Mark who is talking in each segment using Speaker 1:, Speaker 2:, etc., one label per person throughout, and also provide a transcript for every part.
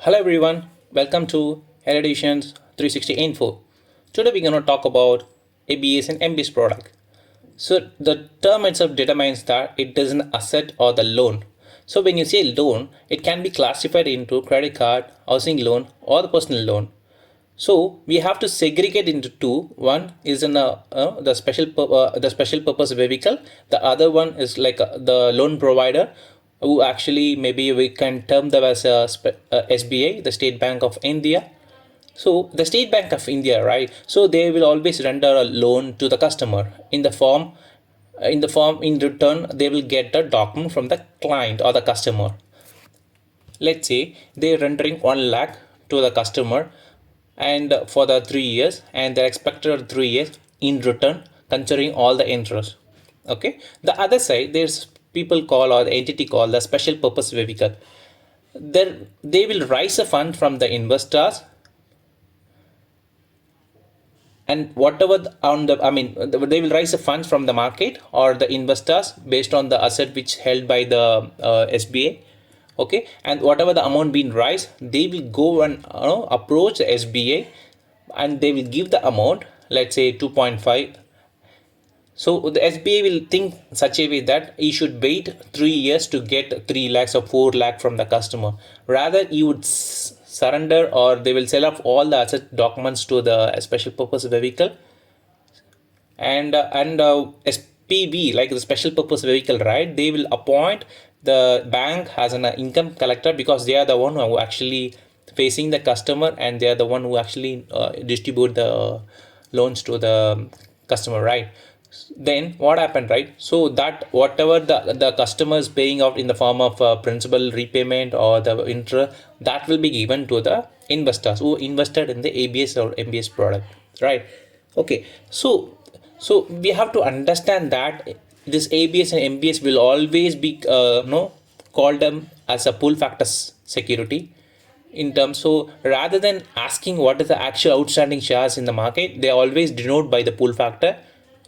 Speaker 1: Hello everyone, welcome to Editions 360 Info. Today we're going to talk about ABS and MBS product. So the term itself determines that it is an asset or the loan. So when you say loan, it can be classified into credit card, housing loan or the personal loan. So we have to segregate into two. One is in the special purpose vehicle. The other one is like the loan provider, who actually maybe we can term them as SBI, the State Bank of India. So the State Bank of India, right? So they will always render a loan to the customer in the form. In return, they will get a document from the client or the customer. Let's say they're rendering 1 lakh to the customer and for the 3 years, and they're expected 3 years in return considering all the interest. Okay, the other side, there's people call or the entity called the special purpose vehicle. Then they will raise a fund from the investors, and whatever they will raise the funds from the market or the investors based on the asset which held by the SBA. Okay, and whatever the amount being raised, they will go and approach the SBA, and they will give the amount, let's say 2.5. So the SBA will think such a way that he should wait 3 years to get 3 lakhs or 4 lakh from the customer. Rather, he would surrender, or they will sell off all the asset documents to the special purpose vehicle, and SPV, like the special purpose vehicle, right? They will appoint the bank as an income collector, because they are the one who actually facing the customer, and they are the one who actually distribute the loans to the customer, right? Then what happened, right? So that whatever the customer is paying out in the form of principal repayment or the interest, that will be given to the investors who invested in the ABS or MBS product, right? Okay, so we have to understand that this ABS and MBS will always be called them as a pull factor security in terms. So rather than asking what is the actual outstanding shares in the market, they always denote by the pull factor.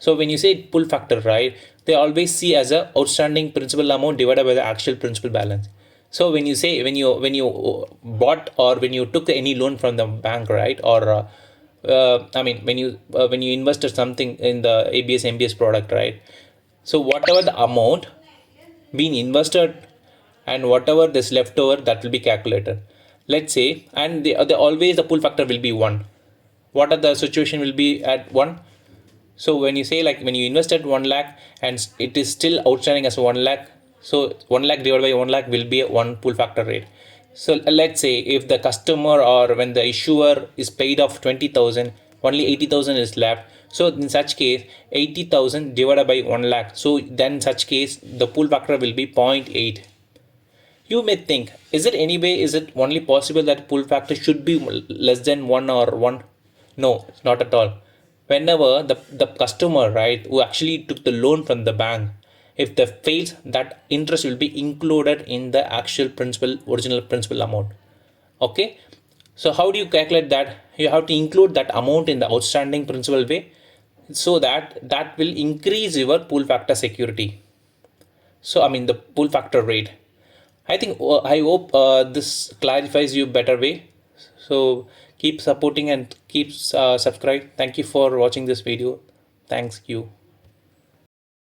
Speaker 1: So when you say pull factor, right, they always see as a outstanding principal amount divided by the actual principal balance. So when you say when you bought or when you took any loan from the bank, right, or when you invested something in the ABS MBS product, right? So whatever the amount being invested and whatever this left over, that will be calculated. Let's say, and the always the pull factor will be 1. What are the situation will be at 1? So when you say, like, when you invested 1 lakh and it is still outstanding as 1 lakh, so 1 lakh divided by 1 lakh will be a 1 pull factor rate. So let's say if the customer or when the issuer is paid off 20,000, only 80,000 is left. So in such case, 80,000 divided by 1 lakh. So then in such case, the pull factor will be 0.8. You may think, is it only possible that pull factor should be less than 1 or 1? No, it's not at all. Whenever the customer, right, who actually took the loan from the bank, if they fails, that interest will be included in the actual original principal amount. Okay, so how do you calculate that? You have to include that amount in the outstanding principal way, so that will increase your pull factor security. So the pull factor rate. I hope this clarifies you better way. So keep supporting and keep subscribe. Thank you for watching this video. Thanks you.